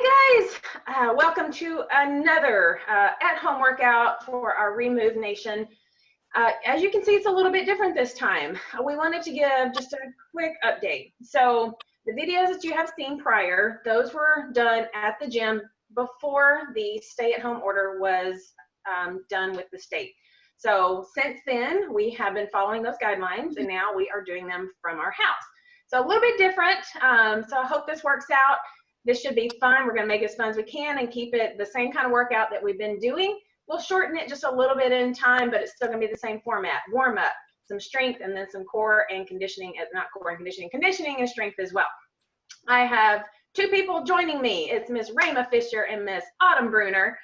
Hey guys, welcome to another at-home workout for our Remove Nation. As you can see, it's a little bit different this time. We wanted to give just a quick update. So the videos that you have seen prior, those were done at the gym before the stay-at-home order was done with the state. So since then, we have been following those guidelines, and now we are doing them from our house. So a little bit different, so I hope this works out. This should be fun. We're going to make it as fun as we can and keep it the same kind of workout that we've been doing. We'll shorten it just a little bit in time, but it's still going to be the same format. Warm up, some strength, and then some core and conditioning, not core and conditioning and strength as well. I have two people joining me. It's Miss Rayma Fisher and Miss Autumn Bruner.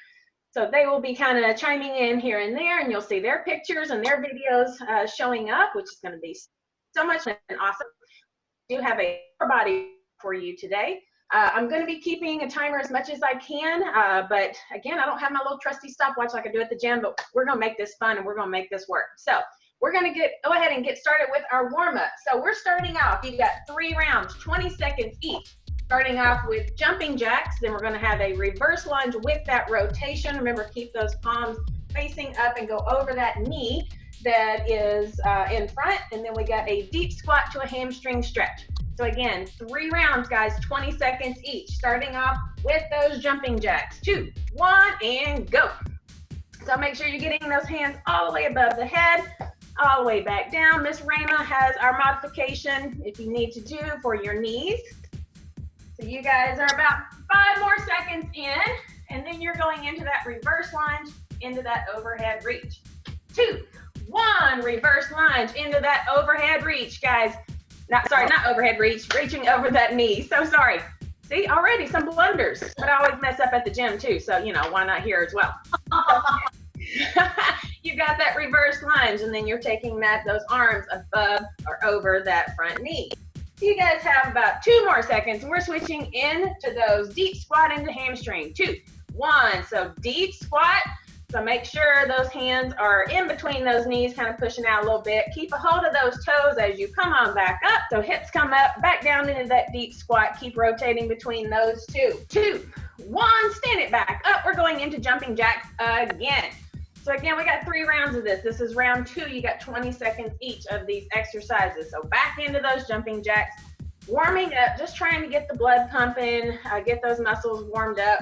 So they will be kind of chiming in here and there, and you'll see their pictures and their videos showing up, which is going to be so much and awesome. I do have a core body for you today. I'm going to be keeping a timer as much as I can, but again, I don't have my little trusty stopwatch like I do at the gym, but we're going to make this fun and we're going to make this work. So we're going to go ahead and get started with our warm-up. So we're starting off, you've got 3 rounds, 20 seconds each. Starting off with jumping jacks, then we're going to have a reverse lunge with that rotation. Remember, keep those palms facing up and go over that knee that is in front, and then we got a deep squat to a hamstring stretch. So again, 3 rounds, guys, 20 seconds each. Starting off with those jumping jacks. 2, 1, and go. So make sure you're getting those hands all the way above the head, all the way back down. Miss Rayma has our modification if you need to do for your knees. So you guys are about 5 more seconds in, and then you're going into that reverse lunge, into that overhead reach. 2, 1, reverse lunge into that overhead reach, guys. Not overhead reach, reaching over that knee. So sorry. See, already some blunders, but I always mess up at the gym too. So, you know, why not here as well? You got that reverse lunge, and then you're taking those arms above or over that front knee. So you guys have about 2 more seconds, and we're switching into those deep squat into hamstring. 2, 1. So deep squat. So make sure those hands are in between those knees, kind of pushing out a little bit. Keep a hold of those toes as you come on back up. So hips come up, back down into that deep squat. Keep rotating between those two. 2, 1, stand it back up. We're going into jumping jacks again. So again, we got 3 rounds of this. This is round 2. You got 20 seconds each of these exercises. So back into those jumping jacks, warming up, just trying to get the blood pumping, get those muscles warmed up.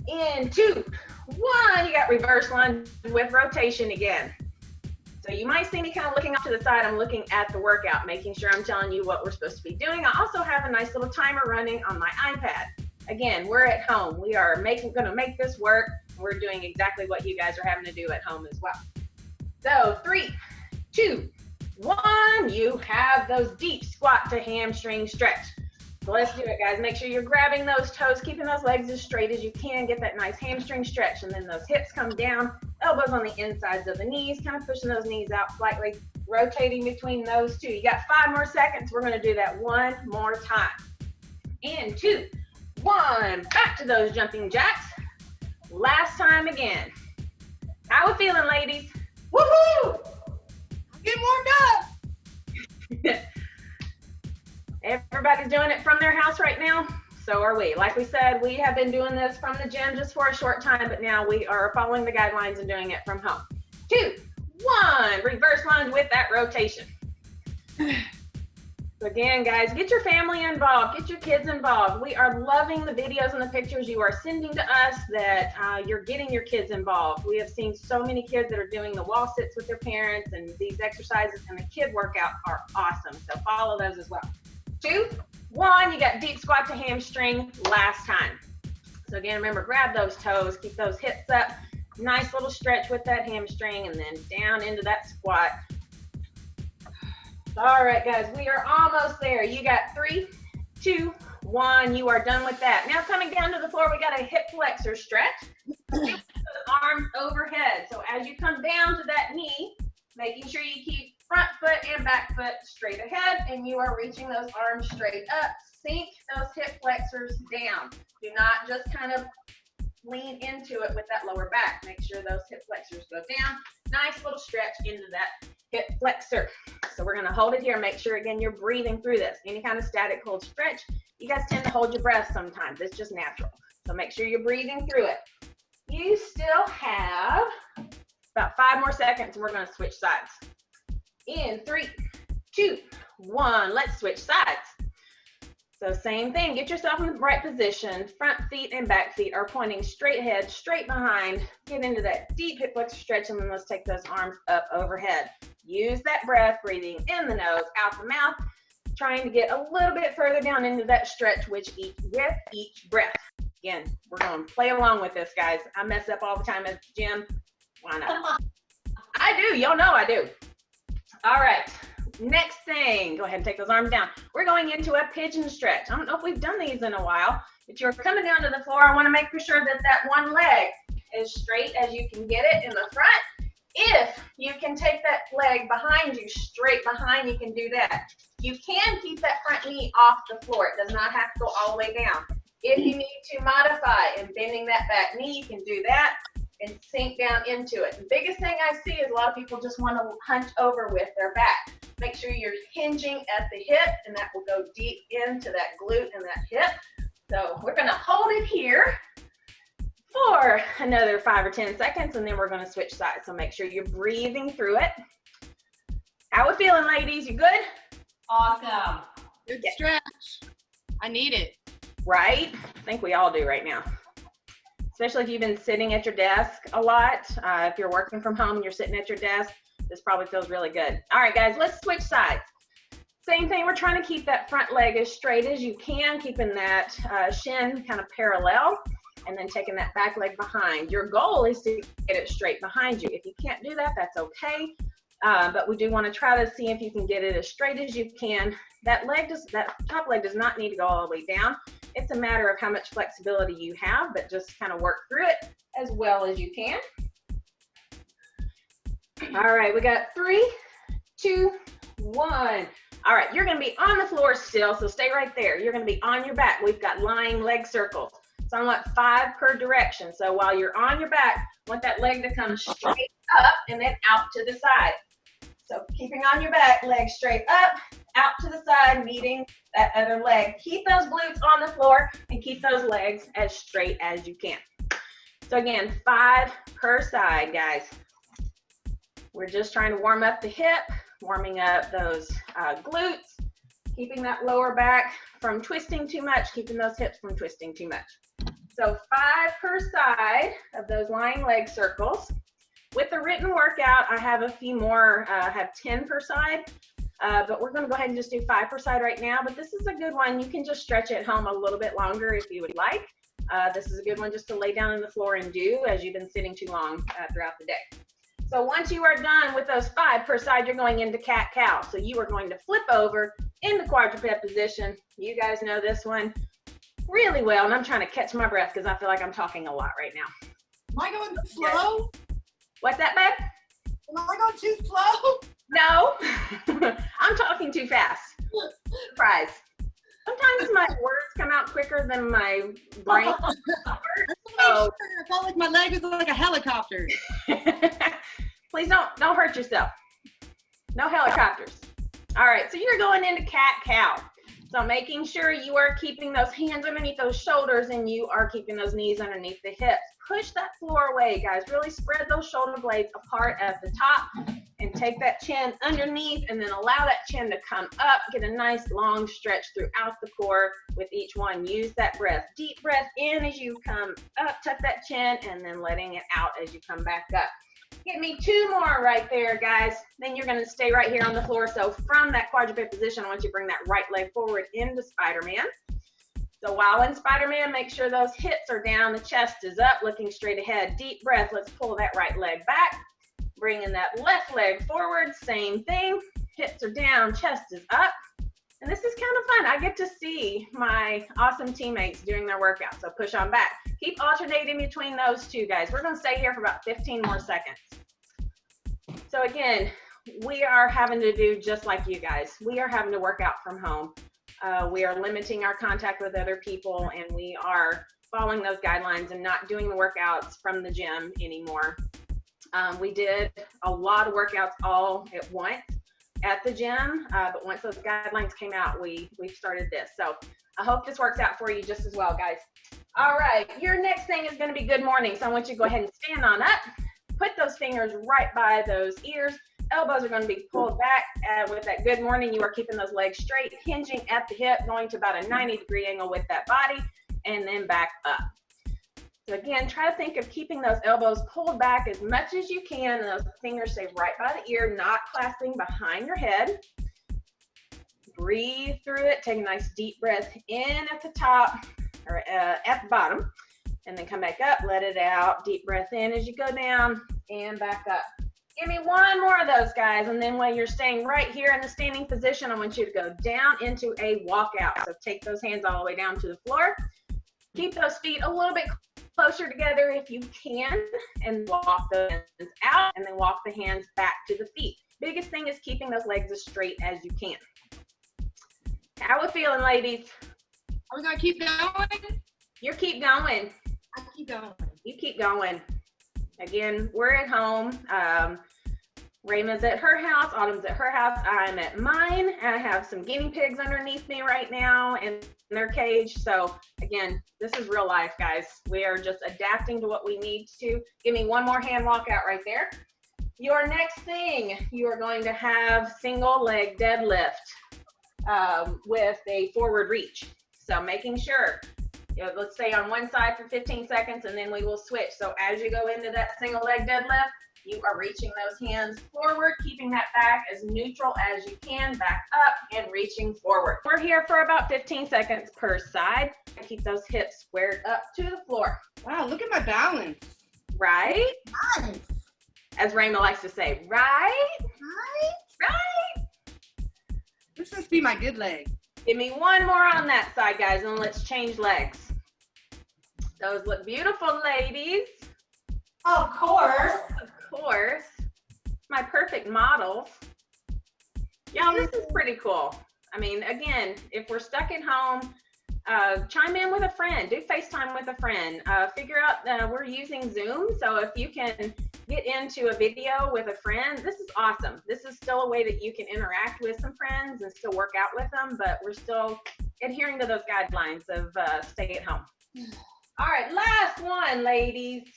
In 2, 1, you got reverse lunge with rotation again. So you might see me kind of looking off to the side. I'm looking at the workout, making sure I'm telling you what we're supposed to be doing. I also have a nice little timer running on my iPad. Again, we're at home. We are going to make this work. We're doing exactly what you guys are having to do at home as well. So 3, 2, 1, you have those deep squat to hamstring stretch. So let's do it, guys. Make sure you're grabbing those toes, keeping those legs as straight as you can. Get that nice hamstring stretch, and then those hips come down, elbows on the insides of the knees, kind of pushing those knees out slightly, rotating between those 2. You got 5 more seconds. We're going to do that 1 more time. In 2, 1, back to those jumping jacks. Last time again. How we feeling, ladies? Woohoo! Get warmed up. Everybody's doing it from their house right now. So are we. Like we said, we have been doing this from the gym just for a short time, but now we are following the guidelines and doing it from home. 2, 1, reverse lunge with that rotation. So again, guys, get your family involved, get your kids involved. We are loving the videos and the pictures you are sending to us that you're getting your kids involved. We have seen so many kids that are doing the wall sits with their parents, and these exercises and the kid workout are awesome. So follow those as well. 2, 1, you got deep squat to hamstring last time. So again, remember, grab those toes, keep those hips up, nice little stretch with that hamstring, and then down into that squat. All right, guys, we are almost there. You got 3, 2, 1, you are done with that. Now coming down to the floor, we got a hip flexor stretch. Arms overhead. So as you come down to that knee, making sure you keep front foot and back foot straight ahead, and you are reaching those arms straight up. Sink those hip flexors down. Do not just kind of lean into it with that lower back. Make sure those hip flexors go down. Nice little stretch into that hip flexor. So we're gonna hold it here. Make sure, again, you're breathing through this. Any kind of static hold stretch, you guys tend to hold your breath sometimes. It's just natural. So make sure you're breathing through it. You still have about 5 more seconds and we're gonna switch sides. In 3, 2, 1, let's switch sides. So same thing, get yourself in the right position. Front feet and back feet are pointing straight ahead, straight behind. Get into that deep hip flexor stretch and then let's take those arms up overhead. Use that breath, breathing in the nose, out the mouth, trying to get a little bit further down into that stretch with each breath. Again, we're going to play along with this, guys. I mess up all the time at the gym. Why not? I do. Y'all know I do. All right. Next thing, go ahead and take those arms down. We're going into a pigeon stretch. I don't know if we've done these in a while. If you're coming down to the floor, I want to make sure that that one leg is straight as you can get it in the front. If you can take that leg behind you, straight behind, you can do that. You can keep that front knee off the floor. It does not have to go all the way down. If you need to modify and bending that back knee, you can do that and sink down into it. The biggest thing I see is a lot of people just want to hunch over with their back. Make sure you're hinging at the hip, and that will go deep into that glute and that hip. So we're gonna hold it here for another 5 or 10 seconds, and then we're gonna switch sides. So make sure you're breathing through it. How we feeling, ladies? You good? Awesome. Good stretch. I need it. Right? I think we all do right now. Especially if you've been sitting at your desk a lot. If you're working from home and you're sitting at your desk, this probably feels really good. All right, guys, let's switch sides. Same thing, we're trying to keep that front leg as straight as you can, keeping that shin kind of parallel, and then taking that back leg behind. Your goal is to get it straight behind you. If you can't do that, that's okay. But we do want to try to see if you can get it as straight as you can. That top leg does not need to go all the way down. It's a matter of how much flexibility you have, but just kind of work through it as well as you can. All right, we got 3, 2, 1. All right, you're gonna be on the floor still, so stay right there. You're gonna be on your back. We've got lying leg circles. So I want 5 per direction. So while you're on your back, I want that leg to come straight up and then out to the side. So keeping on your back, leg straight up, out to the side, meeting that other leg. Keep those glutes on the floor and keep those legs as straight as you can. So again, 5 per side, guys. We're just trying to warm up the hip, warming up those glutes, keeping that lower back from twisting too much, keeping those hips from twisting too much. So 5 per side of those lying leg circles. With the written workout, I have a few more, I have 10 per side, but we're gonna go ahead and just do 5 per side right now, but this is a good one. You can just stretch it at home a little bit longer if you would like. This is a good one just to lay down on the floor and do as you've been sitting too long throughout the day. So once you are done with those 5 per side, you're going into cat-cow. So you are going to flip over into quadruped position. You guys know this one really well, and I'm trying to catch my breath because I feel like I'm talking a lot right now. Am I going slow? What's that, babe? Am I going too slow? No, I'm talking too fast. Surprise. Sometimes my words come out quicker than my brain. I felt like my leg was like a helicopter. Please don't hurt yourself. No helicopters. All right, so you're going into cat-cow. So making sure you are keeping those hands underneath those shoulders and you are keeping those knees underneath the hips. Push that floor away, guys. Really spread those shoulder blades apart at the top and take that chin underneath and then allow that chin to come up. Get a nice long stretch throughout the core with each one. Use that breath. Deep breath in as you come up, tuck that chin, and then letting it out as you come back up. Give me 2 more right there, guys. Then you're gonna stay right here on the floor. So from that quadruped position, I want you to bring that right leg forward into Spider-Man. So while in Spider-Man, make sure those hips are down, the chest is up, looking straight ahead. Deep breath, let's pull that right leg back. Bringing that left leg forward, same thing. Hips are down, chest is up. And this is kind of fun. I get to see my awesome teammates doing their workout. So push on back. Keep alternating between those 2, guys. We're gonna stay here for about 15 more seconds. So again, we are having to do just like you guys. We are having to work out from home. We are limiting our contact with other people and we are following those guidelines and not doing the workouts from the gym anymore. We did a lot of workouts all at once at the gym, but once those guidelines came out, we started this. So I hope this works out for you just as well, guys. All right, your next thing is going to be good morning. So I want you to go ahead and stand on up. Put those fingers right by those ears. Elbows are going to be pulled back. With that good morning, you are keeping those legs straight, hinging at the hip, going to about a 90-degree angle with that body, and then back up. So again, try to think of keeping those elbows pulled back as much as you can, and those fingers stay right by the ear, not clasping behind your head. Breathe through it. Take a nice deep breath in at the top, or at the bottom, and then come back up, let it out. Deep breath in as you go down, and back up. Give me one more of those, guys, and then while you're staying right here in the standing position, I want you to go down into a walkout. So take those hands all the way down to the floor. Keep those feet a little bit closer together if you can, and walk the hands out, and then walk the hands back to the feet. Biggest thing is keeping those legs as straight as you can. How we feeling, ladies? Are we gonna keep going? You keep going. I keep going. You keep going. Again, we're at home. Raymond's at her house, Autumn's at her house, I'm at mine. I have some guinea pigs underneath me right now in their cage. So again, this is real life, guys. We are just adapting to what we need to. Give me one more hand walkout right there. Your next thing, you are going to have single leg deadlift with a forward reach. So making sure, let's stay on one side for 15 seconds and then we will switch. So as you go into that single leg deadlift, you are reaching those hands forward, keeping that back as neutral as you can, back up and reaching forward. We're here for about 15 seconds per side. Keep those hips squared up to the floor. Wow, look at my balance. Right? Nice. As Raymond likes to say, right? Right. Right? This must be my good leg. Give me one more on that side, guys, and let's change legs. Those look beautiful, ladies. Of course. Of course. My perfect models. Y'all, this is pretty cool. I mean, again, if we're stuck at home, chime in with a friend. Do FaceTime with a friend. Figure out we're using Zoom, so if you can get into a video with a friend, this is awesome. This is still a way that you can interact with some friends and still work out with them, but we're still adhering to those guidelines of stay at home. All right, last one, ladies.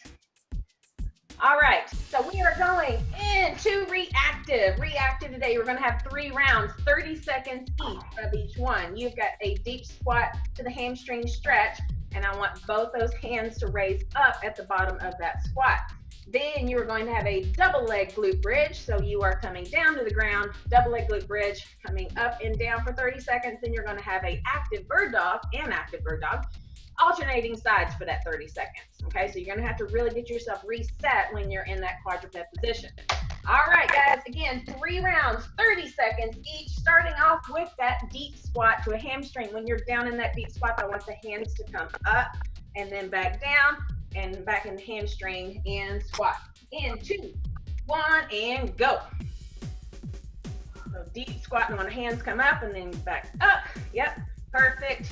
All right, so we are going into reactive. Reactive today, we're gonna have 3 rounds, 30 seconds each of each one. You've got a deep squat to the hamstring stretch, and I want both those hands to raise up at the bottom of that squat. Then you are going to have a double leg glute bridge. So you are coming down to the ground, double leg glute bridge, coming up and down for 30 seconds. Then you're gonna have a active bird dog and active bird dog, alternating sides for that 30 seconds. Okay, so you're gonna have to really get yourself reset when you're in that quadruped position. All right, guys, again, 3 rounds, 30 seconds each, starting off with that deep squat to a hamstring. When you're down in that deep squat, I want the hands to come up and then back down and back in the hamstring and squat. In 2, 1, and go. So deep squat, and when the hands come up and then back up. Yep, perfect.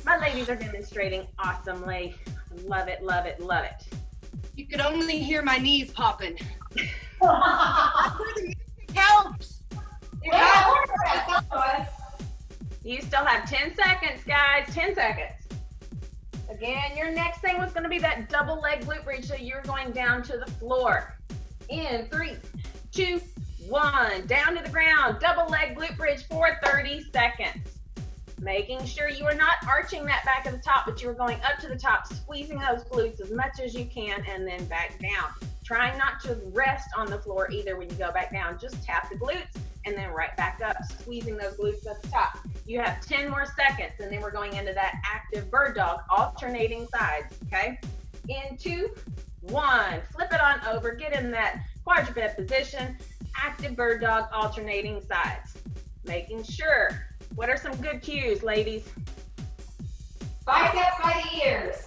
My ladies are demonstrating awesomely. Love it, love it, love it. You could only hear my knees popping. That's where the music helps. You still have 10 seconds, guys, 10 seconds. Again, your next thing was gonna be that double leg glute bridge, so you're going down to the floor. In 3, 2, 1, down to the ground, double leg glute bridge for 30 seconds. Making sure you are not arching that back at the top, but you are going up to the top, squeezing those glutes as much as you can, and then back down. Trying not to rest on the floor either when you go back down. Just tap the glutes and then right back up, squeezing those glutes at the top. You have 10 more seconds, and then we're going into that active bird dog, alternating sides, okay? In 2, 1, flip it on over, get in that quadruped position, active bird dog, alternating sides. Making sure. What are some good cues, ladies? Biceps by the ears.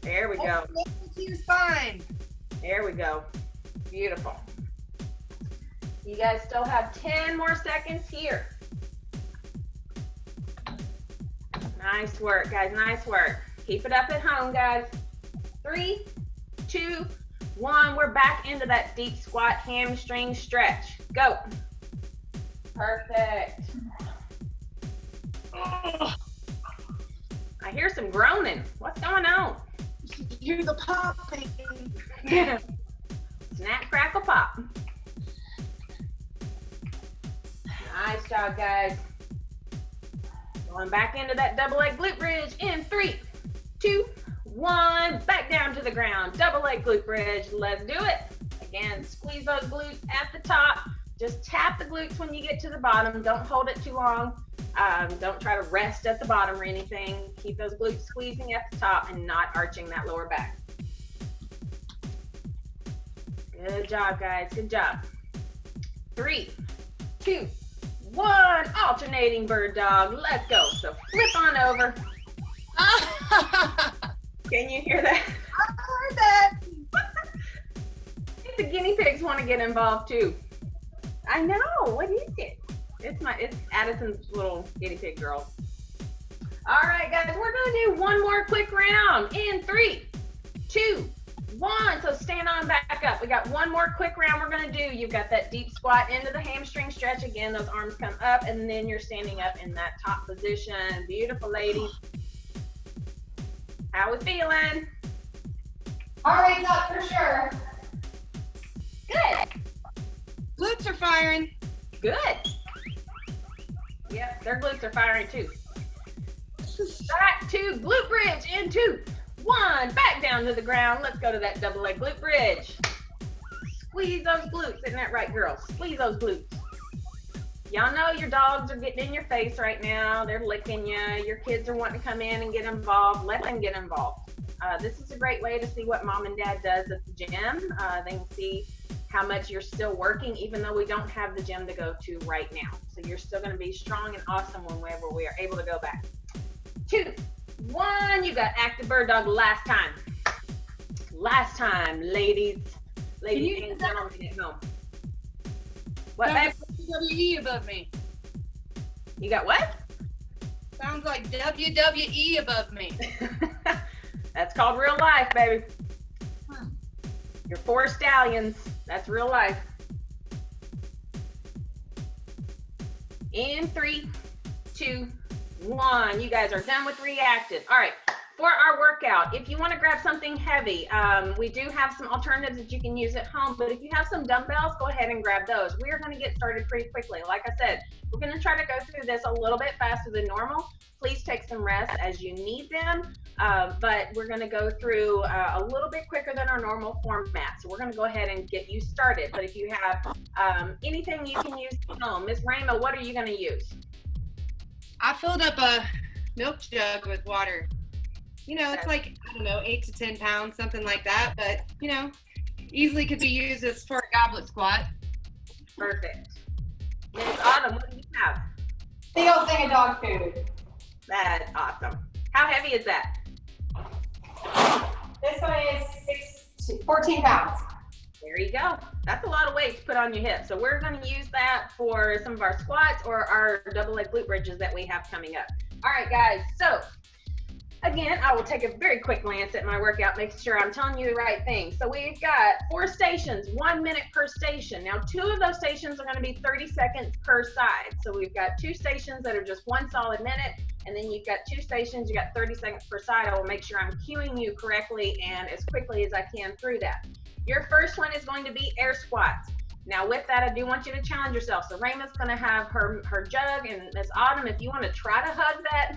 There we go. Your spine. There we go. Beautiful. You guys still have 10 more seconds here. Nice work, guys. Nice work. Keep it up at home, guys. 3, 2, 1. We're back into that deep squat hamstring stretch. Go. Perfect. I hear some groaning. What's going on? You're the popping. Snap, crackle, pop. Nice job, guys. Going back into that double leg glute bridge in 3, 2, 1. Back down to the ground. Double leg glute bridge. Let's do it. Again, squeeze those glutes at the top. Just tap the glutes when you get to the bottom. Don't hold it too long. Don't try to rest at the bottom or anything. Keep those glutes squeezing at the top and not arching that lower back. Good job, guys. Good job. 3, 2, 1. Alternating bird dog. Let's go. So flip on over. Can you hear that? I heard that. I think the guinea pigs want to get involved too. I know. What is it? It's Addison's little guinea pig girl. All right, guys, we're gonna do one more quick round in 3, 2, 1. So stand on back up. We got one more quick round we're gonna do. You've got that deep squat into the hamstring stretch. Again, those arms come up and then you're standing up in that top position. Beautiful, ladies. How we feeling? All right, up for sure. Good. Glutes are firing. Good. Yep, their glutes are firing too. Back to glute bridge in 2, 1. Back down to the ground. Let's go to that double leg glute bridge. Squeeze those glutes. Isn't that right, girls? Squeeze those glutes. Y'all know your dogs are getting in your face right now. They're licking you. Your kids are wanting to come in and get involved. Let them get involved. This is a great way to see what mom and dad does at the gym. They can see how much you're still working, even though we don't have the gym to go to right now. So you're still going to be strong and awesome whenever we are able to go back. 2, 1. You got active bird dog last time. Last time, ladies and gentlemen at home. What, babe? WWE above me. You got what? Sounds like WWE above me. That's called real life, baby. Your 4 stallions. That's real life. In 3, 2, 1. You guys are done with reactive. All right. For our workout, if you want to grab something heavy, we do have some alternatives that you can use at home, but if you have some dumbbells, go ahead and grab those. We are going to get started pretty quickly. Like I said, we're going to try to go through this a little bit faster than normal. Please take some rest as you need them, but we're going to go through a little bit quicker than our normal format. So we're going to go ahead and get you started. But if you have anything you can use at home, Ms. Rama, what are you going to use? I filled up a milk jug with water. You know, it's like, I don't know, 8 to 10 pounds, something like that. But, you know, easily could be used as for a goblet squat. Perfect. Ms. Autumn, what do you have? Big old thing of dog food. That's awesome. How heavy is that? This one is 14 pounds. There you go. That's a lot of weight to put on your hips. So we're going to use that for some of our squats or our double leg glute bridges that we have coming up. All right, guys. So again, I will take a very quick glance at my workout, making sure I'm telling you the right thing. So we've got 4 stations, 1 minute per station. Now, 2 of those stations are going to be 30 seconds per side. So we've got 2 stations that are just 1 solid minute, and then you've got 2 stations, you got 30 seconds per side. I will make sure I'm cueing you correctly and as quickly as I can through that. Your first one is going to be air squats. Now with that, I do want you to challenge yourself. So Rama's going to have her jug, and Miss Autumn, if you want to try to hug that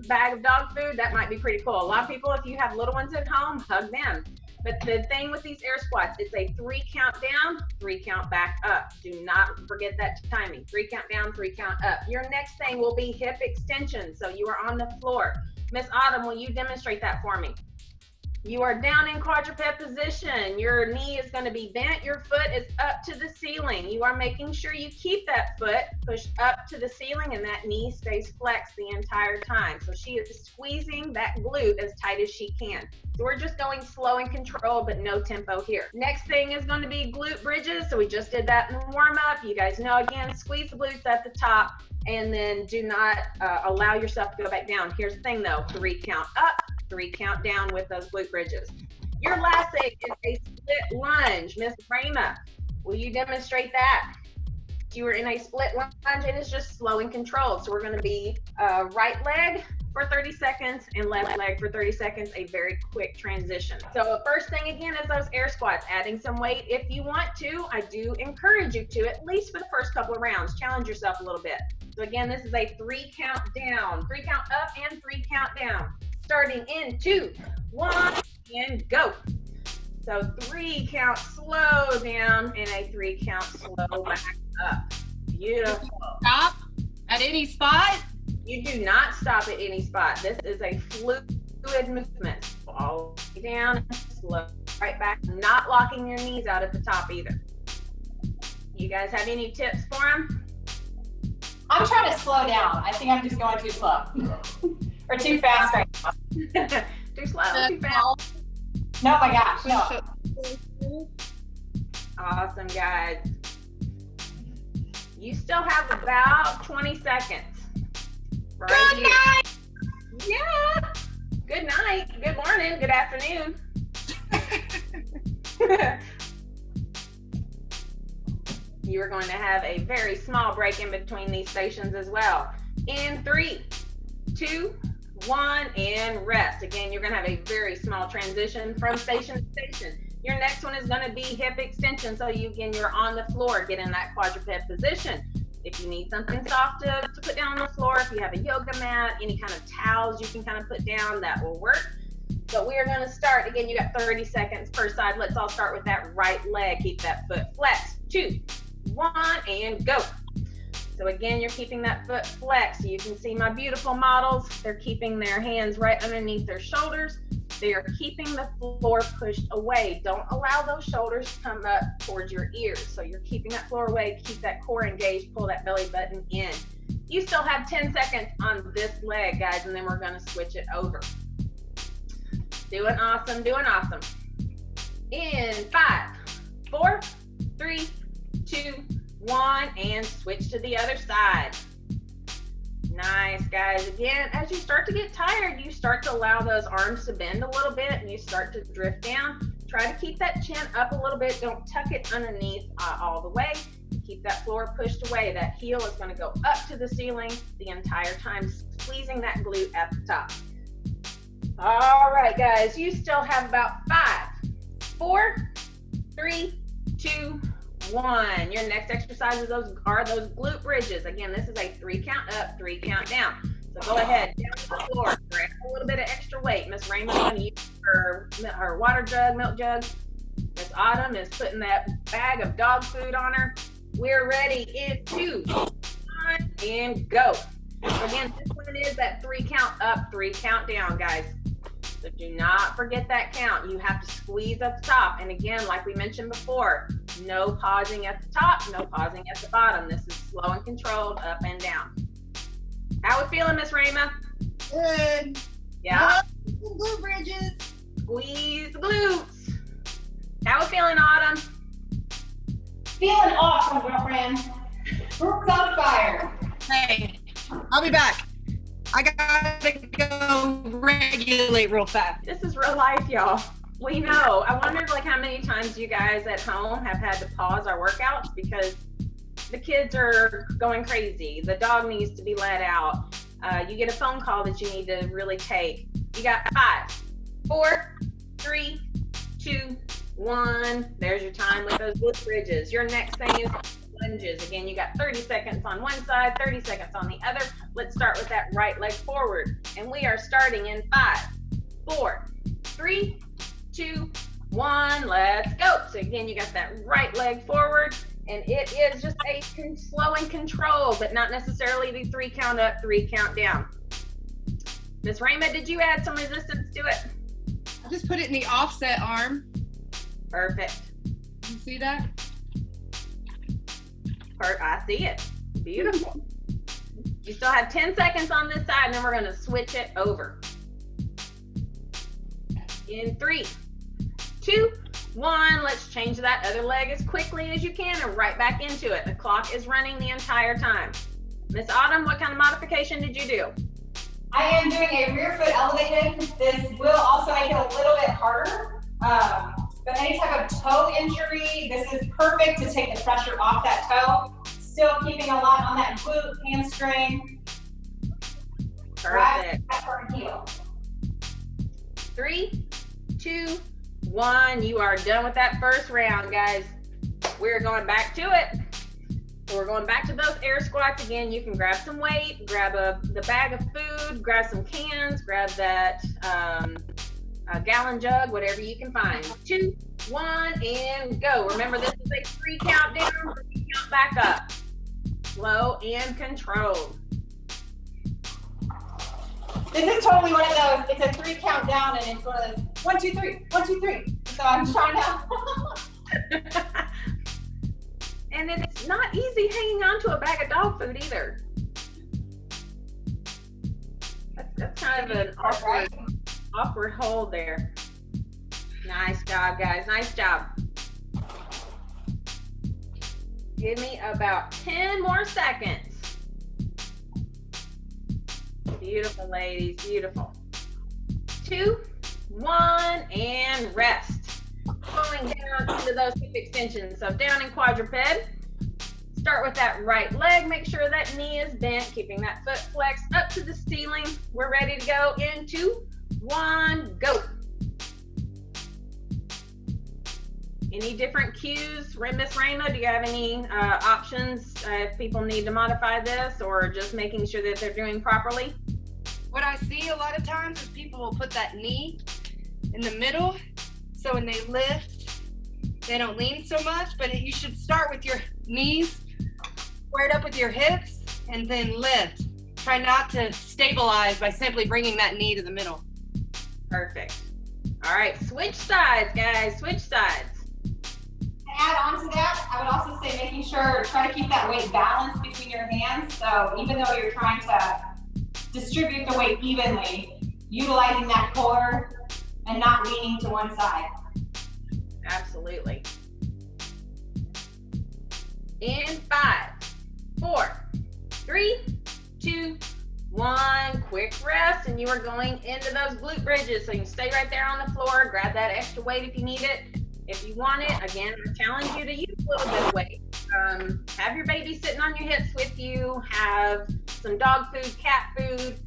bag of dog food, that might be pretty cool. A lot of people, if you have little ones at home, hug them. But the thing with these air squats, it's a 3 count down, 3 count back up. Do not forget that timing. 3 count down, 3 count up. Your next thing will be hip extension. So you are on the floor. Miss Autumn, will you demonstrate that for me? You are down in quadruped position. Your knee is going to be bent. Your foot is up to the ceiling. You are making sure you keep that foot pushed up to the ceiling and that knee stays flexed the entire time. So she is squeezing that glute as tight as she can. So we're just going slow and controlled, but no tempo here. Next thing is going to be glute bridges. So we just did that in the warm up. You guys know, again, squeeze the glutes at the top and then do not allow yourself to go back down. Here's the thing though, 3 count up, 3 count down with those glute bridges. Your last leg is a split lunge. Miss Rama, will you demonstrate that? You are in a split lunge. It is just slow and controlled. So we're going to be right leg for 30 seconds and left leg for 30 seconds, a very quick transition. So the first thing again is those air squats, adding some weight if you want to. I do encourage you to, at least for the first couple of rounds. Challenge yourself a little bit. So again, this is a 3 count down, 3 count up and 3 count down. Starting in 2, 1, and go. So 3 count slow down and a 3 count slow back up. Beautiful. Stop at any spot? You do not stop at any spot. This is a fluid movement. All the way down, slow right back. Not locking your knees out at the top either. You guys have any tips for them? I'm trying to slow down. I think I'm just going too slow. Or too fast right now. Too slow, too fast. No, my gosh, no. Awesome, guys. You still have about 20 seconds. Right Good night. Yeah. Good night. Good morning. Good afternoon. You are going to have a very small break in between these stations as well. In 3, 2, 1, and rest. Again, you're going to have a very small transition from station to station. Your next one is going to be hip extension. So you're on the floor, get in that quadruped position. If you need something soft to put down on the floor, if you have a yoga mat, any kind of towels you can kind of put down, that will work. But we are going to start. Again, you got 30 seconds per side. Let's all start with that right leg. Keep that foot flexed. 2, 1, and go. So again, you're keeping that foot flexed. You can see my beautiful models. They're keeping their hands right underneath their shoulders. They are keeping the floor pushed away. Don't allow those shoulders to come up towards your ears. So you're keeping that floor away, keep that core engaged, pull that belly button in. You still have 10 seconds on this leg, guys, and then we're gonna switch it over. Doing awesome, doing awesome. In 5, 4, 3, 2, 1, and switch to the other side. Nice, guys. Again, as you start to get tired, you start to allow those arms to bend a little bit and you start to drift down. Try to keep that chin up a little bit. Don't tuck it underneath all the way. Keep that floor pushed away. That heel is going to go up to the ceiling the entire time, squeezing that glute at the top. All right, guys, you still have about 5, 4, 3, 2, 1. Your next exercise are those glute bridges. Again, this is a 3 count up, 3 count down. So go ahead, down to the floor, grab a little bit of extra weight. Miss Raymond's going to use her water jug, milk jug. Miss Autumn is putting that bag of dog food on her. We're ready in 2, 1, and go. So again, this one is that 3 count up, 3 count down, guys. So do not forget that count. You have to squeeze at the top. And again, like we mentioned before, no pausing at the top, no pausing at the bottom. This is slow and controlled, up and down. How we feeling, Miss Rama? Good. Yeah? Glute bridges. Squeeze the glutes. How we feeling, Autumn? Feeling awesome, girlfriend. Brooke's on fire. Hey, I'll be back. I gotta go regulate real fast. This is real life, y'all. We know. I wondered how many times you guys at home have had to pause our workouts because the kids are going crazy. The dog needs to be let out. You get a phone call that you need to really take. You got 5, 4, 3, 2, 1. There's your time with those glute bridges. Your next thing is lunges. Again, you got 30 seconds on one side, 30 seconds on the other. Let's start with that right leg forward. And we are starting in 5, 4, 3, 2, 1. Let's go. So again, you got that right leg forward. And it is just a slow and control, but not necessarily the 3 count up, 3 count down. Miss Rama, did you add some resistance to it? I just put it in the offset arm. Perfect. You see that? I see it. Beautiful. You still have 10 seconds on this side, and then we're going to switch it over. In 3, 2, 1. Let's change that other leg as quickly as you can and right back into it. The clock is running the entire time. Miss Autumn, what kind of modification did you do? I am doing a rear foot elevated. This will also make it a little bit harder But any type of toe injury, this is perfect to take the pressure off that toe. Still keeping a lot on that glute, hamstring. Perfect. That front heel. 3, 2, 1. You are done with that first round, guys. We're going back to it. So we're going back to those air squats again. You can grab some weight, grab the bag of food, grab some cans, grab that a gallon jug, whatever you can find. 2, 1, and go. Remember, this is a 3 count down, 3 count back up. Slow and controlled. This is totally one of those, it's a 3 count down and it's one of those 1, 2, 3, 1, 2, 3. So I'm trying to. And it's not easy hanging on to a bag of dog food either. That's kind of an awkward hold there. Nice job, guys. Nice job. Give me about 10 more seconds. Beautiful, ladies. Beautiful. 2, 1, and rest. Going down into those hip extensions. So down in quadruped. Start with that right leg. Make sure that knee is bent, keeping that foot flexed up to the ceiling. We're ready to go in 2, 1, go. Any different cues? Miss Raina, do you have any options if people need to modify this, or just making sure that they're doing properly? What I see a lot of times is people will put that knee in the middle, so when they lift, they don't lean so much, but you should start with your knees squared up with your hips and then lift. Try not to stabilize by simply bringing that knee to the middle. Perfect. All right, switch sides, guys, switch sides. To add on to that, I would also say making sure, try to keep that weight balanced between your hands. So even though you're trying to distribute the weight evenly, utilizing that core and not leaning to one side. Absolutely. In 5, 4, 3, 2, 1. Quick rest, and you are going into those glute bridges. So you can stay right there on the floor, grab that extra weight if you need it. If you want it, again, I challenge you to use a little bit of weight. Have your baby sitting on your hips with you, have some dog food, cat food,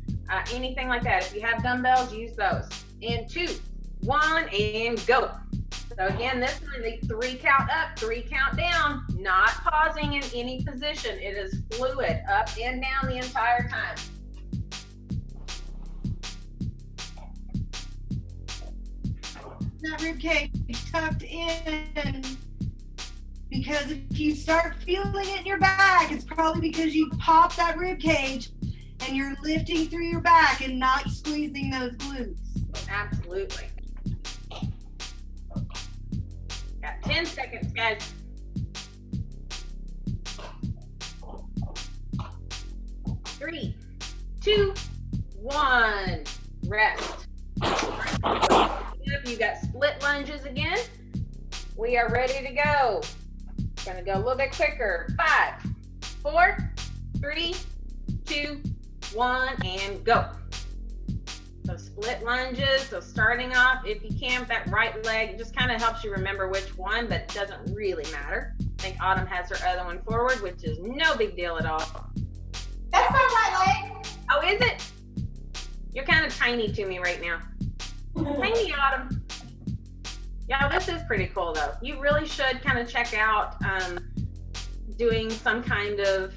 anything like that. If you have dumbbells, use those. In 2, 1, and go. So again, this is a 3 count up, 3 count down, not pausing in any position. It is fluid, up and down the entire time. That rib cage tucked in, because if you start feeling it in your back, it's probably because you popped that rib cage and you're lifting through your back and not squeezing those glutes. Absolutely. Got 10 seconds, guys. 3, 2, 1. Rest. You got split lunges again. We are ready to go. Gonna go a little bit quicker. 5, 4, 3, 2, 1, and go. So split lunges. So starting off, if you can, with that right leg, it just kind of helps you remember which one, but it doesn't really matter. I think Autumn has her other one forward, which is no big deal at all. That's my right leg. Oh, is it? You're kind of tiny to me right now. Tiny, Autumn. Yeah, this is pretty cool though. You really should kind of check out doing some kind of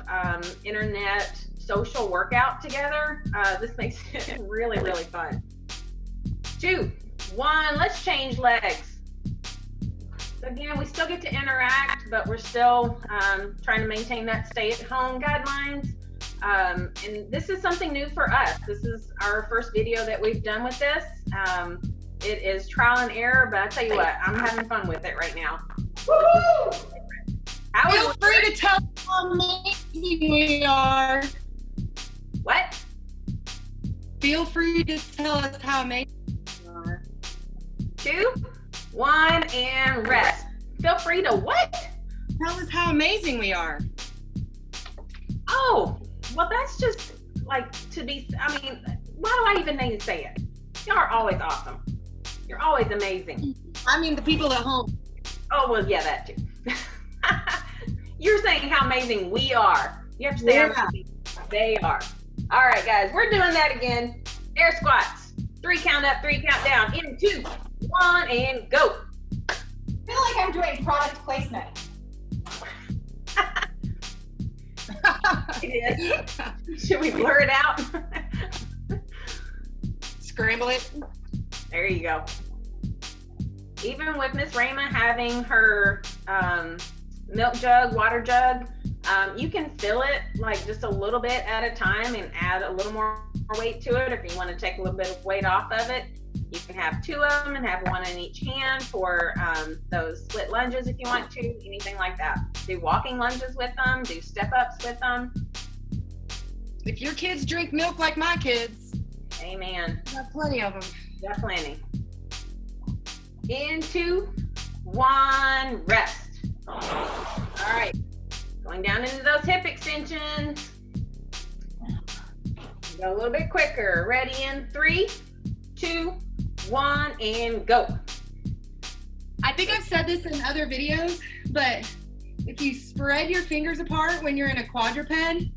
internet social workout together. This makes it really, really fun. 2, 1, let's change legs. So again, we still get to interact, but we're still trying to maintain that stay-at-home guidelines. And this is something new for us. This is our first video that we've done with this. It is trial and error, but I tell you what, I'm having fun with it right now. Woo-hoo! Feel free to tell us how amazing we are. What? Feel free to tell us how amazing. 2, 1, and rest. Feel free to what? Tell us how amazing we are. Oh, well, that's just like to be, I mean, why do I even need to say it? Y'all are always awesome. You're always amazing. I mean the people at home. Oh, well, yeah, that too. You're saying how amazing we are. You have to say how Yeah. amazing they are. All right, guys, we're doing that again. Air squats. 3 count up, 3 count down. In 2, 1, and go. I feel like I'm doing product placement. Should we blur it out? Scramble it. There you go. Even with Miss Rama having her milk jug, water jug, you can fill it like just a little bit at a time and add a little more weight to it. If you want to take a little bit of weight off of it, you can have 2 of them and have 1 in each hand for those split lunges if you want to, anything like that. Do walking lunges with them, do step ups with them. If your kids drink milk like my kids, Amen. I got plenty of them. Got plenty. In 2, 1, rest. All right, going down into those hip extensions. Go a little bit quicker. Ready in 3, 2, 1, and go. I think I've said this in other videos, but if you spread your fingers apart when you're in a quadruped and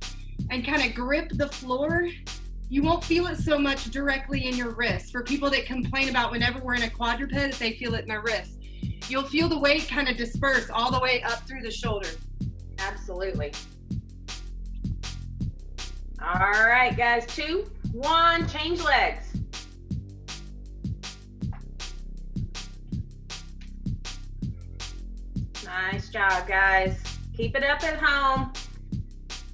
kind of grip the floor, you won't feel it so much directly in your wrist. For people that complain about whenever we're in a quadruped, they feel it in their wrist. You'll feel the weight kind of disperse all the way up through the shoulder. Absolutely. All right, guys, 2, 1, change legs. Nice job, guys. Keep it up at home.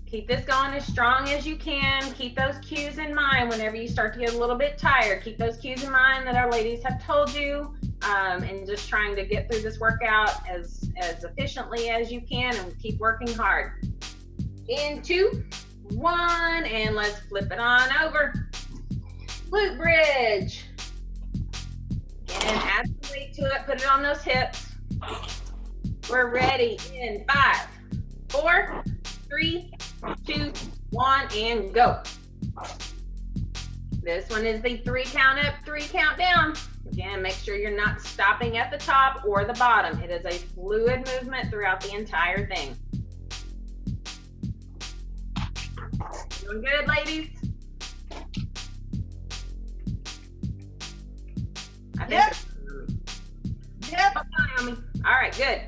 Keep this going as strong as you can. Keep those cues in mind whenever you start to get a little bit tired. Keep those cues in mind that our ladies have told you, and just trying to get through this workout as efficiently as you can and keep working hard. In 2, 1, and let's flip it on over. Glute bridge. Again, add some weight to it. Put it on those hips. We're ready in 5, 4, 3, 2, 1, and go. This one is the 3 count up, 3 count down. Again, make sure you're not stopping at the top or the bottom. It is a fluid movement throughout the entire thing. Doing good, ladies? I think Yep. Yep. Oh, Naomi. All right, good.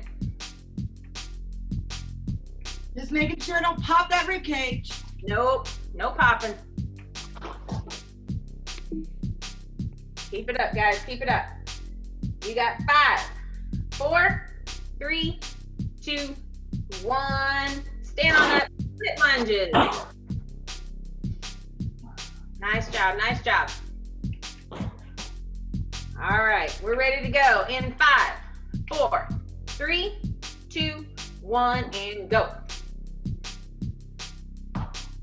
Just making sure I don't pop that rib cage. Nope, no popping. Keep it up, guys, keep it up. You got 5, 4, 3, 2, 1. Stand on up, split lunges. Nice job, nice job. All right, we're ready to go in 5, 4, 3, 2, 1, and go.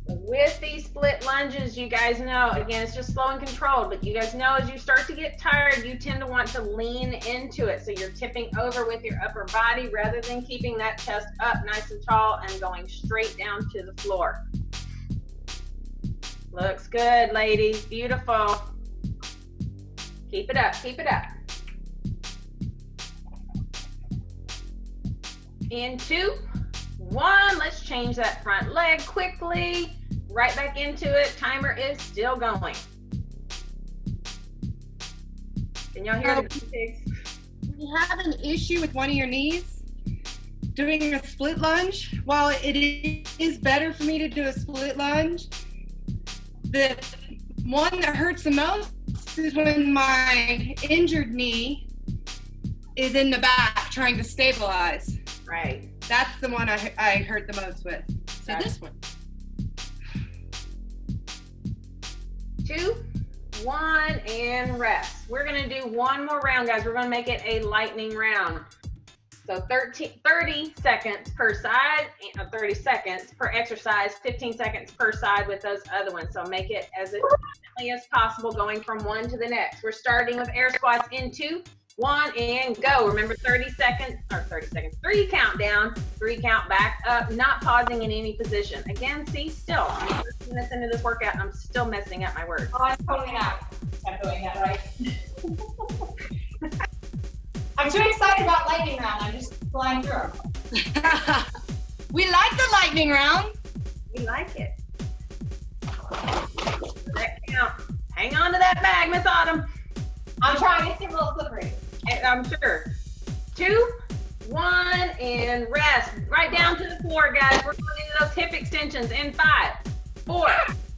With these split lunges, you guys know, again, it's just slow and controlled, but you guys know as you start to get tired, you tend to want to lean into it. So you're tipping over with your upper body rather than keeping that chest up nice and tall and going straight down to the floor. Looks good, ladies. Beautiful. Keep it up, keep it up. In 2, 1, let's change that front leg quickly. Right back into it. Timer is still going. Can y'all hear the pigs? If you have an issue with one of your knees, doing a split lunge, while it is better for me to do a split lunge, the one that hurts the most is when my injured knee is in the back trying to stabilize. Right. That's the one I hurt the most with. So Gotcha. this one. 2, 1, and rest. We're gonna do one more round, guys. We're gonna make it a lightning round. So 30 seconds per side, 30 seconds per exercise, 15 seconds per side with those other ones. So make it as efficiently as possible going from one to the next. We're starting with air squats in 2, 1, and go. Remember 3 count down, 3 count back up, not pausing in any position. Again, see, still, I'm 30 minutes into this workout and I'm still messing up my words. Oh, I'm totally not. I'm doing that right. lightning round. I'm just flying through. We like the lightning round. We like it. That count. Hang on to that bag, Miss Autumn. I'm trying. It's a little slippery. I'm sure. 2, 1, and rest. Right down to the floor, guys. We're going into those hip extensions in 5, 4,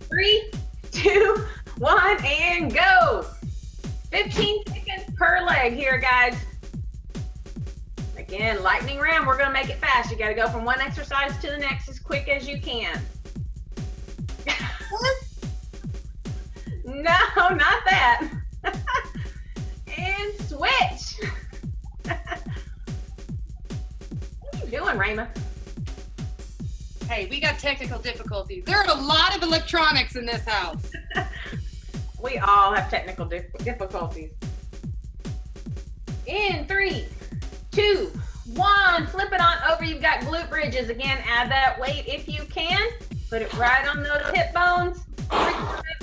3, 2, 1, and go. 15 seconds per leg here, guys. Again, lightning round. We're going to make it fast. You got to go from one exercise to the next as quick as you can. No, not that. And switch. What are you doing, Rayma? Hey, we got technical difficulties. There are a lot of electronics in this house. We all have technical difficulties. In 3, 2, 1. Flip it on over. You've got glute bridges. Again, add that weight if you can. Put it right on those hip bones.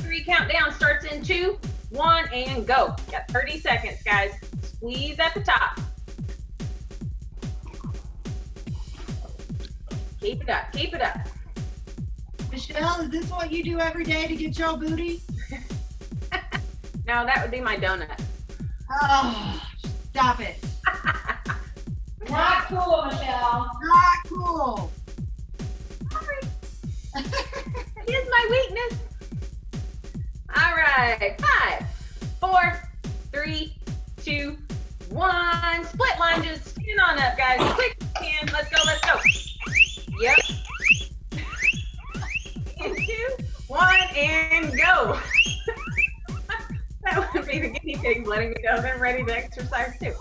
3 countdown starts in 2, 1, and go. Got 30 seconds, guys. Squeeze at the top. Keep it up. Keep it up. Michelle, is this what you do every day to get your booty? No, that would be my donut. Oh, stop it. Not cool, Michelle. Not cool. Sorry. Here's my weakness. All right. 5, 4, 3, 2, 1. Split lunges. Stand on up, guys. Quick hands. Let's go. Let's go. Yep. And 2, 1, and go. That would be the guinea pigs letting me know they're ready to exercise too.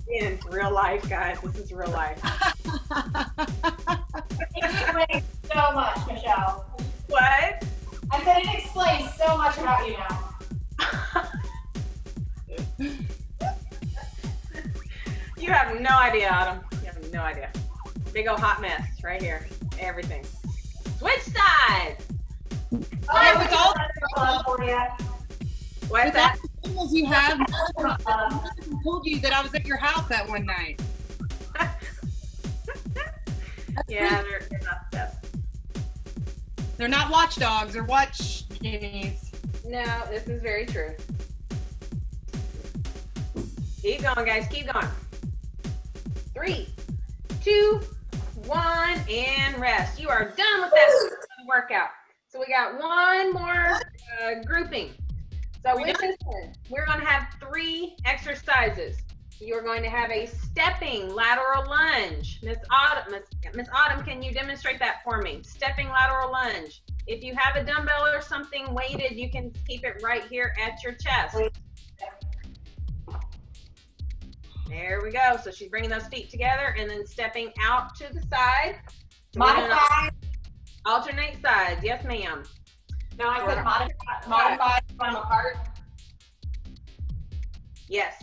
In real life, guys. This is real life. It explains so much, Michelle. What? I said it explains so much about you now. You have no idea, Autumn. You have no idea. Big old hot mess right here. Everything. Switch sides. Okay, with all for you. What's With that? all the animals you have, I told you that I was at your house that one night. Yeah, they're not the best. They're not watchdogs or watch guineas. No, this is very true. Keep going, guys. Keep going. 3, 2, 1, and rest. You are done with that workout. So we got one more grouping. So with this one, we're going to have 3 exercises. You're going to have a stepping lateral lunge. Miss Autumn, can you demonstrate that for me? Stepping lateral lunge. If you have a dumbbell or something weighted, you can keep it right here at your chest. There we go. So she's bringing those feet together and then stepping out to the side. Modify. Alternate sides. Yes, ma'am. No, I said modify from apart. Yes.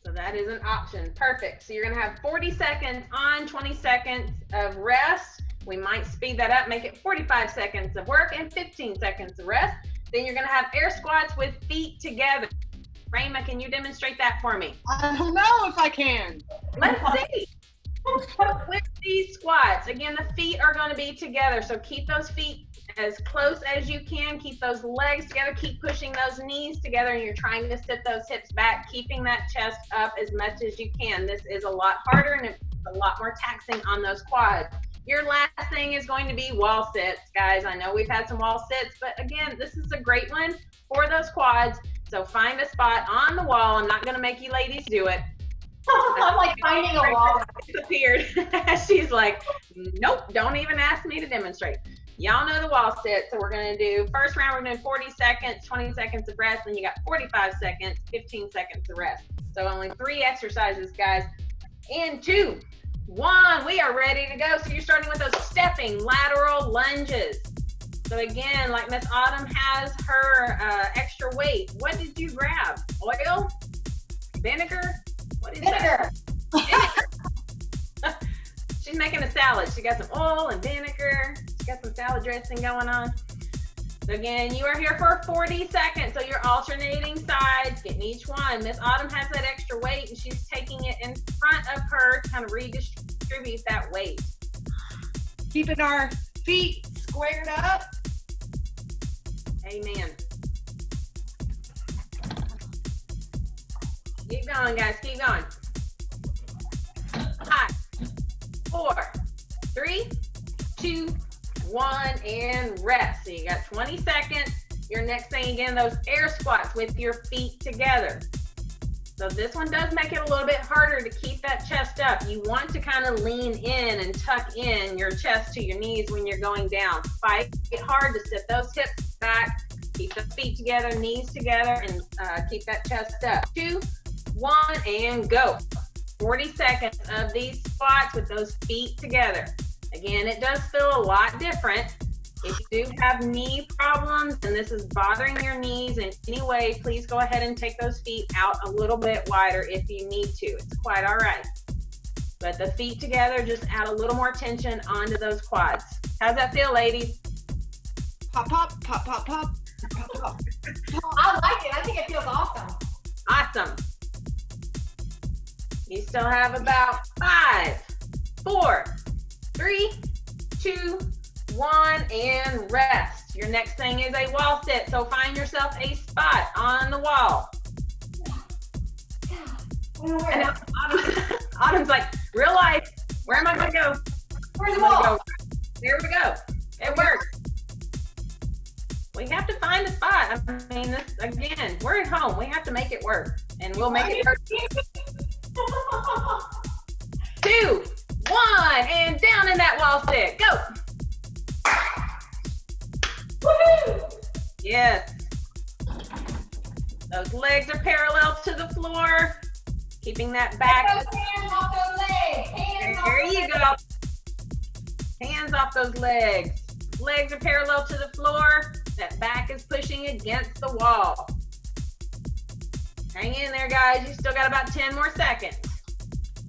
So that is an option. Perfect. So you're going to have 40 seconds on, 20 seconds of rest. We might speed that up, make it 45 seconds of work and 15 seconds of rest. Then you're going to have air squats with feet together. Rayma, can you demonstrate that for me? I don't know if I can. Let's see. With these squats, again, the feet are going to be together. So keep those feet as close as you can. Keep those legs together. Keep pushing those knees together. And you're trying to sit those hips back, keeping that chest up as much as you can. This is a lot harder and it's a lot more taxing on those quads. Your last thing is going to be wall sits, guys. I know we've had some wall sits, but again, this is a great one for those quads. So find a spot on the wall. I'm not going to make you ladies do it. I'm like finding a wall. Disappeared. She's like, nope, don't even ask me to demonstrate. Y'all know the wall sit. So we're going to do first round, we're going to do 40 seconds, 20 seconds of rest. Then you got 45 seconds, 15 seconds of rest. So only 3 exercises, guys. In 2, 1, we are ready to go. So you're starting with those stepping lateral lunges. So again, like Miss Autumn has her extra weight. What did you grab? Oil? Vinegar? What is that? Vinegar. She's making a salad. She got some oil and vinegar. She got some salad dressing going on. So again, you are here for 40 seconds. So you're alternating sides, getting each one. Miss Autumn has that extra weight and she's taking it in front of her to kind of redistribute that weight. Keeping our feet squared up. Amen. Keep going, guys. Keep going. 5, 4, 3, 2, 1, and rest. So you got 20 seconds. Your next thing, again, those air squats with your feet together. So this one does make it a little bit harder to keep that chest up. You want to kind of lean in and tuck in your chest to your knees when you're going down. Fight it hard to sit those hips back, keep the feet together, knees together, and keep that chest up. 2, 1, and go. 40 seconds of these squats with those feet together. Again, it does feel a lot different. If you do have knee problems and this is bothering your knees in any way, please go ahead and take those feet out a little bit wider if you need to. It's quite all right. But the feet together just add a little more tension onto those quads. How's that feel, ladies? Pop, pop, pop, pop, pop, pop, pop. I like it. I think it feels awesome. Awesome. You still have about 5, 4, 3, 2, 1, and rest. Your next thing is a wall sit. So find yourself a spot on the wall. And Autumn's like, real life, where am I going to go? Where's the wall? There we go. It works. We have to find a spot. I mean, this, again, we're at home. We have to make it work. And we'll make it work. 2, 1, and down in that wall sit. Go. Woohoo! Yes. Those legs are parallel to the floor. Keeping that back. Get those hands off those legs. Hands off There those you legs. go. Hands off those legs. Legs are parallel to the floor. That back is pushing against the wall. Hang in there, guys. You still got about 10 more seconds.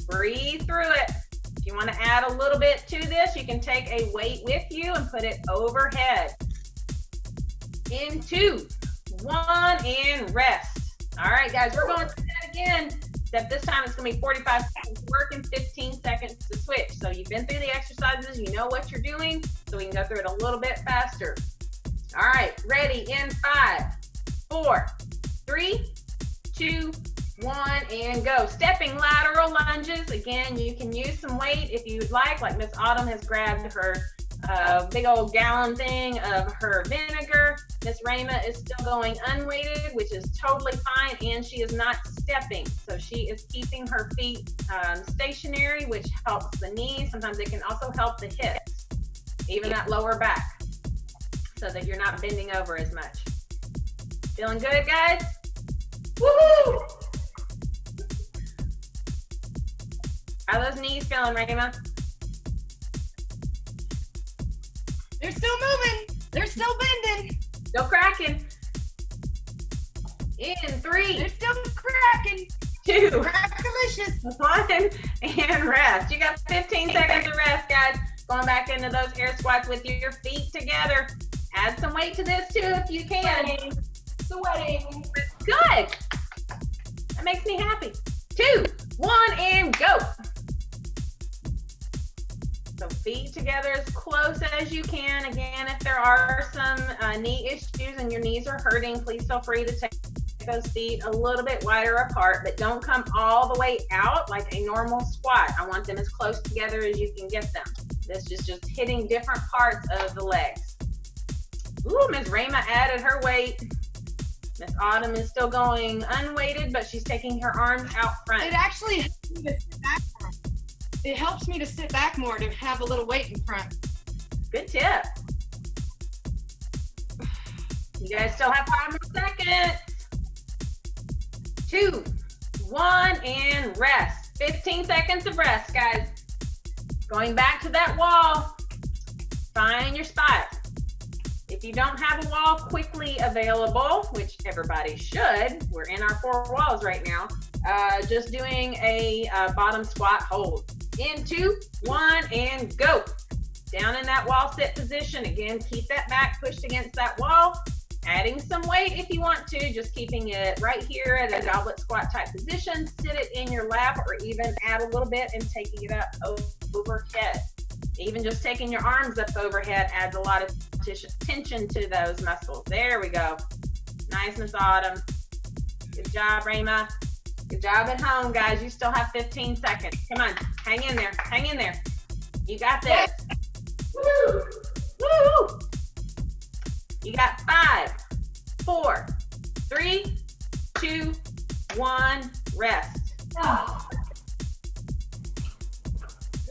Breathe through it. If you want to add a little bit to this, you can take a weight with you and put it overhead. In 2, 1, and rest. All right, guys, we're going to do that again. Except this time it's going to be 45 seconds to work and 15 seconds to switch. So you've been through the exercises, you know what you're doing, so we can go through it a little bit faster. All right, ready in 5, 4, 3, 2, 1, and go. Stepping lateral lunges. Again, you can use some weight if you'd like Miss Autumn has grabbed her big old gallon thing of her vinegar. Miss Rayma is still going unweighted, which is totally fine, and she is not stepping. So she is keeping her feet stationary, which helps the knees. Sometimes it can also help the hips, even that lower back, so that you're not bending over as much. Feeling good, guys? Woohoo! How are those knees feeling, Rayma? They're still moving. They're still bending. Still cracking. In 3, They're still cracking. 2, Crackalicious. 1, and rest. You got 15 seconds of rest, guys. Going back into those air squats with your feet together. Add some weight to this too if you can. Sweating. Good. That makes me happy. 2, 1, and go. So feet together as close as you can. Again, if there are some knee issues and your knees are hurting, please feel free to take those feet a little bit wider apart, but don't come all the way out like a normal squat. I want them as close together as you can get them. This is just hitting different parts of the legs. Ooh, Ms. Rayma added her weight. Miss Autumn is still going unweighted, but she's taking her arms out front. It actually helps me to sit back more. It helps me to sit back more to have a little weight in front. Good tip. You guys still have 5 more seconds. 2, 1, and rest. 15 seconds of rest, guys. Going back to that wall. Find your spot. If you don't have a wall quickly available, which everybody should, we're in our 4 walls right now, just doing a bottom squat hold. In 2, 1, and go. down in that wall sit position. Again, keep that back pushed against that wall. Adding some weight if you want to, just keeping it right here at a goblet squat type position. Sit it in your lap, or even add a little bit and taking it up overhead. Even just taking your arms up overhead adds a lot of tension to those muscles. There we go. Nice, Miss Autumn. Good job, Rayma. Good job at home, guys. You still have 15 seconds. Come on, hang in there, hang in there. You got this. Woo! Woo! You got 5, 4, 3, 2, 1, rest. Oh.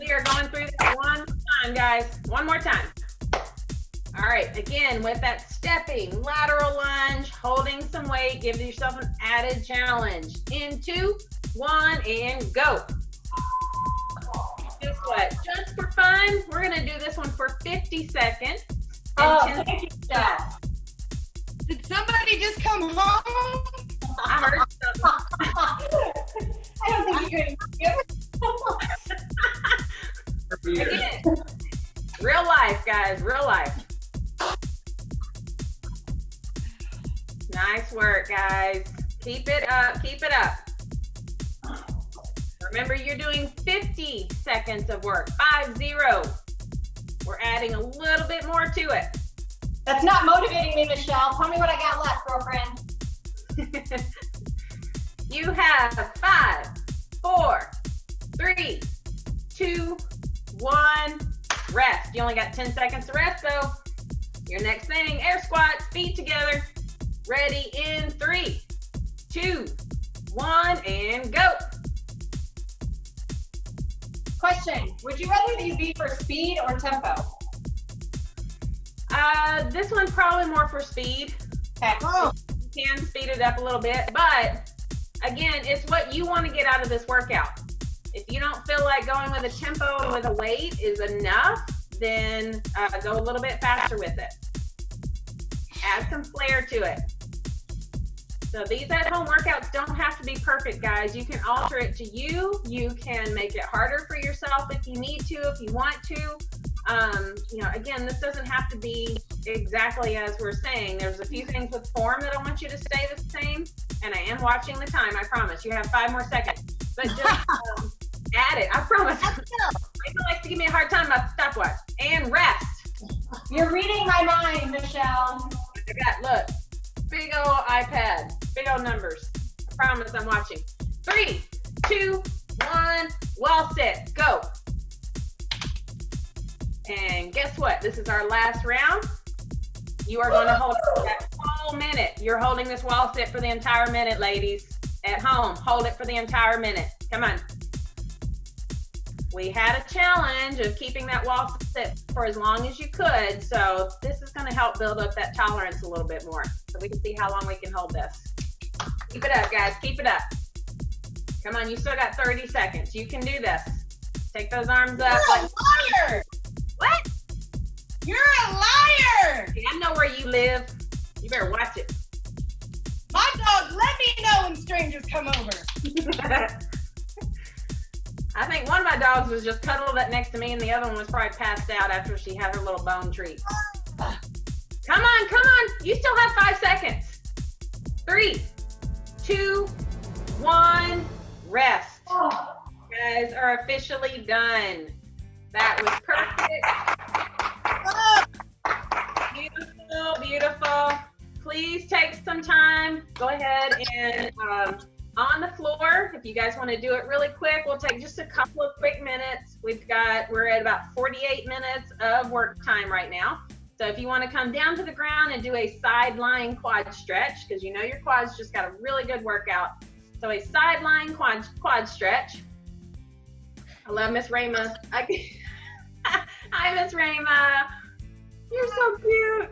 We are going through that one more time, guys. One more time. All right, again, with that stepping lateral lunge, holding some weight, give yourself an added challenge. In 2, 1, and go. Guess what? Just for fun, we're gonna do this one for 50 seconds. Oh, thank you, Michelle. Did somebody just come home? I heard something. I don't think you're going to Again, real life, guys, real life. Nice work, guys. Keep it up, keep it up. Remember, you're doing 50 seconds of work, 50. We're adding a little bit more to it. That's not motivating me, Michelle. Tell me what I got left, girlfriend. You have 5, 4, 3, 2, 1, rest. You only got 10 seconds to rest though. Your next thing, air squats, feet together. Ready in 3, 2, 1, and go. Question, would you rather these be for speed or tempo? This one's probably more for speed. Okay. Oh, You can speed it up a little bit, but again, it's what you want to get out of this workout. If you don't feel like going with a tempo and with a weight is enough, then go a little bit faster with it. Add some flair to it. So these at-home workouts don't have to be perfect, guys. You can alter it to you. You can make it harder for yourself if you need to, if you want to. You know, again, this doesn't have to be exactly as we're saying. There's a few things with form that I want you to stay the same, and I am watching the time, I promise. You have 5 more seconds, but just add it, I promise. People like to give me a hard time about the stopwatch. And rest. You're reading my mind, Michelle. I got, look, big old iPad, big old numbers. I promise I'm watching. 3, 2, 1, wall sit, go. And guess what? This is our last round. You are going to hold it that whole minute. You're holding this wall sit for the entire minute, ladies. At home, hold it for the entire minute. Come on. We had a challenge of keeping that wall sit for as long as you could, so this is going to help build up that tolerance a little bit more, so we can see how long we can hold this. Keep it up, guys. Keep it up. Come on, you still got 30 seconds. You can do this. Take those arms up. you're a liar! What? You're a liar! Hey, I know where you live. You better watch it. My dog let me know when strangers come over. I think one of my dogs was just cuddled up next to me, and the other one was probably passed out after she had her little bone treat. Come on, come on. You still have 5 seconds. 3, 2, 1, rest. Oh. You guys are officially done. That was perfect. Beautiful, beautiful. Please take some time. Go ahead and on the floor, if you guys want to do it really quick, we'll take just a couple of quick minutes. We're at about 48 minutes of work time right now. So if you want to come down to the ground and do a side lying quad stretch, because you know your quads just got a really good workout. So a side lying quad stretch. I love Miss Rayma. Hi, Miss Rayma. You're so cute.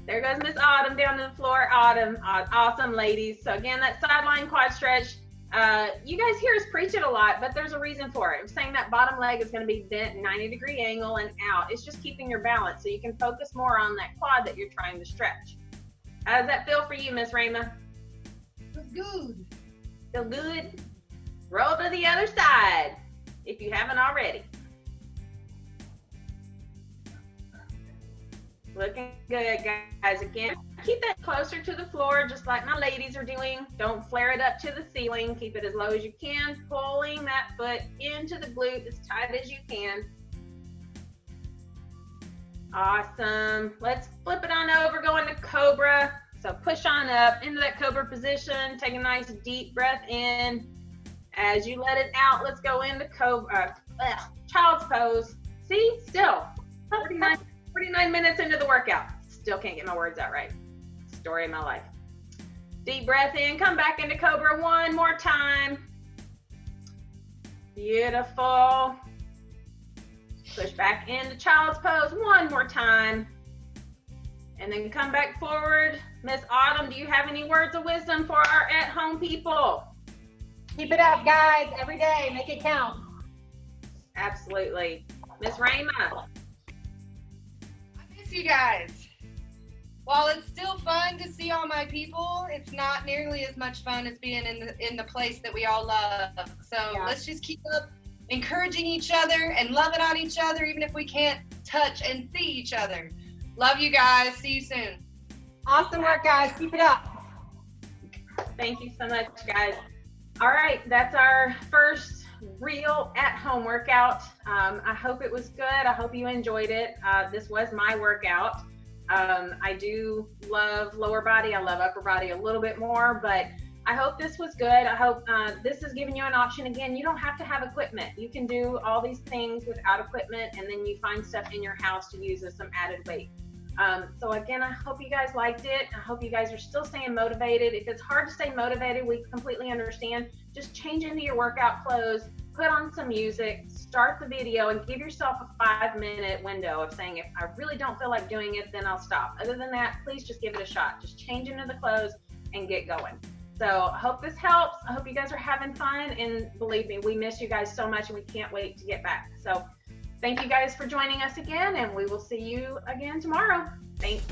There goes Miss Autumn down to the floor. Autumn, awesome ladies. So again, that sideline quad stretch. You guys hear us preach it a lot, but there's a reason for it. I'm saying that bottom leg is going to be bent 90-degree angle and out. It's just keeping your balance so you can focus more on that quad that you're trying to stretch. How does that feel for you, Miss Rayma? It's good. Feel good? Roll to the other side if you haven't already. Looking good, guys. Again, keep that closer to the floor, just like my ladies are doing. Don't flare it up to the ceiling. Keep it as low as you can, pulling that foot into the glute as tight as you can. Awesome. Let's flip it on over, go into Cobra. So push on up into that Cobra position. Take a nice deep breath in. As you let it out, let's go into Cobra, child's pose. See, still 49 minutes into the workout. Still can't get my words out right. Story of my life. Deep breath in, come back into Cobra one more time. Beautiful. Push back into child's pose one more time. And then come back forward. Miss Autumn, do you have any words of wisdom for our at-home people? Keep it up, guys. Every day, make it count. Absolutely. Miss Rama. I miss you guys. While it's still fun to see all my people, it's not nearly as much fun as being in the place that we all love. So let's just keep up encouraging each other and loving on each other, even if we can't touch and see each other. Love you guys. See you soon. Awesome work, guys. Keep it up. Thank you so much, guys. All right, that's our first real at-home workout. I hope it was good. I hope you enjoyed it. This was my workout. I do love lower body. I love upper body a little bit more, but I hope this was good. I hope this is giving you an option. Again, you don't have to have equipment. You can do all these things without equipment, and then you find stuff in your house to use as some added weight. So again, I hope you guys liked it. I hope you guys are still staying motivated. If it's hard to stay motivated, we completely understand. Just change into your workout clothes, put on some music, start the video, and give yourself a 5-minute window of saying, if I really don't feel like doing it, then I'll stop. Other than that, please just give it a shot. Just change into the clothes and get going. So I hope this helps. I hope you guys are having fun, and believe me, we miss you guys so much and we can't wait to get back. So thank you guys for joining us again, and we will see you again tomorrow. Thanks.